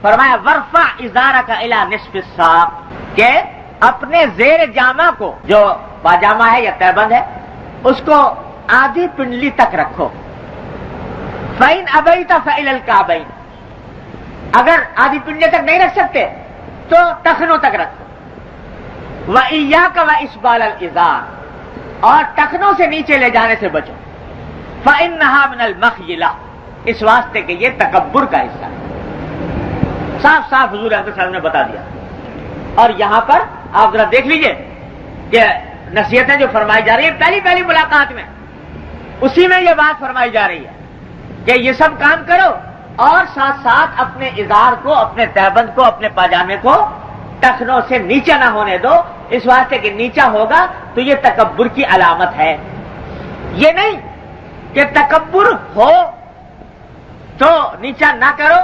فرمایا ورفع ازارک الی نصف الساق، کہ اپنے زیر جامہ کو، جو پاجامہ ہے یا تہبند ہے، اس کو آدھی پنڈلی تک رکھو. فَإِنْ أَبَيْتَ فَإِلَى الْكَعْبَيْنِ، اگر آدھی پنڈلی تک نہیں رکھ سکتے تو ٹخنوں تک رکھو. وَإِيَّاكَ وَإِسْبَالَ الْإِزَارِ، اور ٹخنوں سے نیچے لے جانے سے بچو. فَإِنَّهَا مِنَ الْمَخْيِلَةِ، اس واسطے کہ یہ تکبر کا حصہ ہے. صاف صاف حضور اکرم صلی اللہ علیہ وسلم نے بتا دیا. اور یہاں پر آپ ذرا دیکھ لیجئے کہ نصیحتیں جو فرمائی جا رہی ہیں پہلی ملاقات میں، اسی میں یہ بات فرمائی جا رہی ہے کہ یہ سب کام کرو، اور ساتھ ساتھ اپنے ازار کو، اپنے تہبند کو، اپنے پاجامے کو ٹخنوں سے نیچے نہ ہونے دو، اس واسطے کہ نیچا ہوگا تو یہ تکبر کی علامت ہے. یہ نہیں کہ تکبر ہو تو نیچا نہ کرو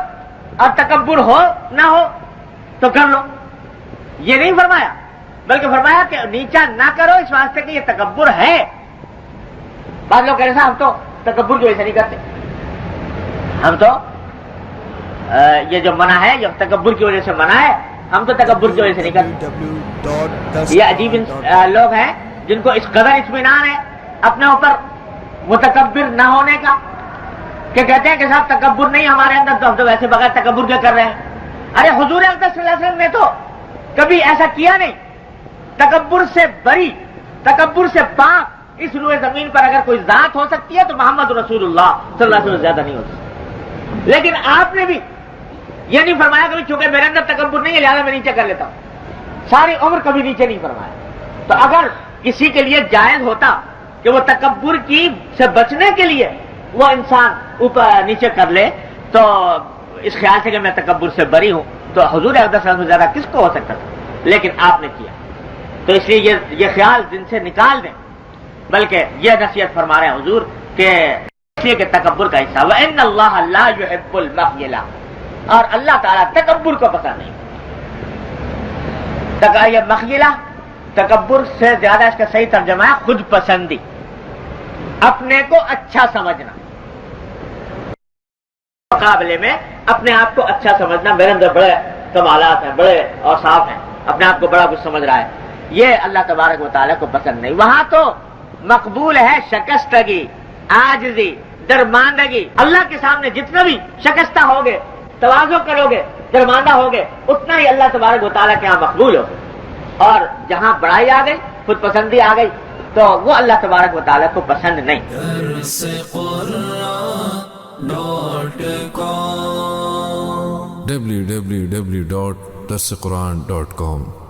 اور تکبر ہو نہ ہو تو کر لو، یہ نہیں فرمایا، بلکہ فرمایا کہ نیچا نہ کرو اس واسطے کہ یہ تکبر ہے. بعض لوگ کہہ رہے ہیں ہم تو تکبر کی وجہ سے نہیں کرتے، ہم تو یہ جو منع ہے، یہ تکبر کی وجہ سے منع ہے، ہم تو تکبر کی وجہ سے نہیں کرتے. یہ عجیب لوگ ہیں جن کو اس قدر اطمینان ہے اپنے اوپر متکبر نہ ہونے کا کہ کہتے ہیں کہ صاحب تکبر نہیں ہمارے اندر، تو ہم تو ویسے بغیر تکبر کے کر رہے ہیں. ارے حضور اکرم صلی اللہ علیہ وسلم نے تو کبھی ایسا کیا نہیں. تکبر سے بری، تکبر سے پاک اس روئے زمین پر اگر کوئی ذات ہو سکتی ہے تو محمد رسول اللہ صلی اللہ علیہ وسلم زیادہ نہیں ہو سکتی. لیکن آپ نے بھی یہ نہیں فرمایا کہ چونکہ میرے اندر تکبر نہیں ہے لہٰذا میں نیچے کر لیتا ہوں. ساری عمر کبھی نیچے نہیں فرمایا. تو اگر کسی کے لیے جائز ہوتا کہ وہ تکبر کی سے بچنے کے لیے وہ انسان اوپر نیچے کر لے تو اس خیال سے کہ میں تکبر سے بری ہوں، تو حضور اکرم صلی اللہ علیہ وسلم سے زیادہ کس کو ہو سکتا تھا؟ لیکن آپ نے کیا، تو اس لیے یہ خیال دن سے نکال دیں. بلکہ یہ نصیحت فرما رہے ہیں حضور کہ اس لیے کہ تکبر کا حصہ وَإِنَّ اللَّهَ لَا يُحِبُّ الْمَخْيِلَةَ، اور اللہ تعالیٰ تکبر کو پسند نہیں. یہ مخیلہ تکبر سے زیادہ اس کا صحیح ترجمہ ہے خود پسندی، اپنے کو اچھا سمجھنا، مقابلے میں اپنے آپ کو اچھا سمجھنا، میرے اندر بڑے کمالات ہیں، بڑے اوصاف ہیں، اپنے آپ کو بڑا کچھ سمجھ رہا ہے، یہ اللہ تبارک و تعالیٰ کو پسند نہیں. وہاں تو مقبول ہے شکستگی، عاجزی، درماندگی. اللہ کے سامنے جتنا بھی شکستہ ہوگے، تواضع کرو گے، درماندہ ہوگے، اتنا ہی اللہ تبارک و تعالیٰ کے یہاں مقبول ہوگے. اور جہاں بڑائی آ گئی، خود پسندی آ گئی، تو وہ اللہ تبارک و تعالیٰ کو پسند نہیں. www.darsequran.com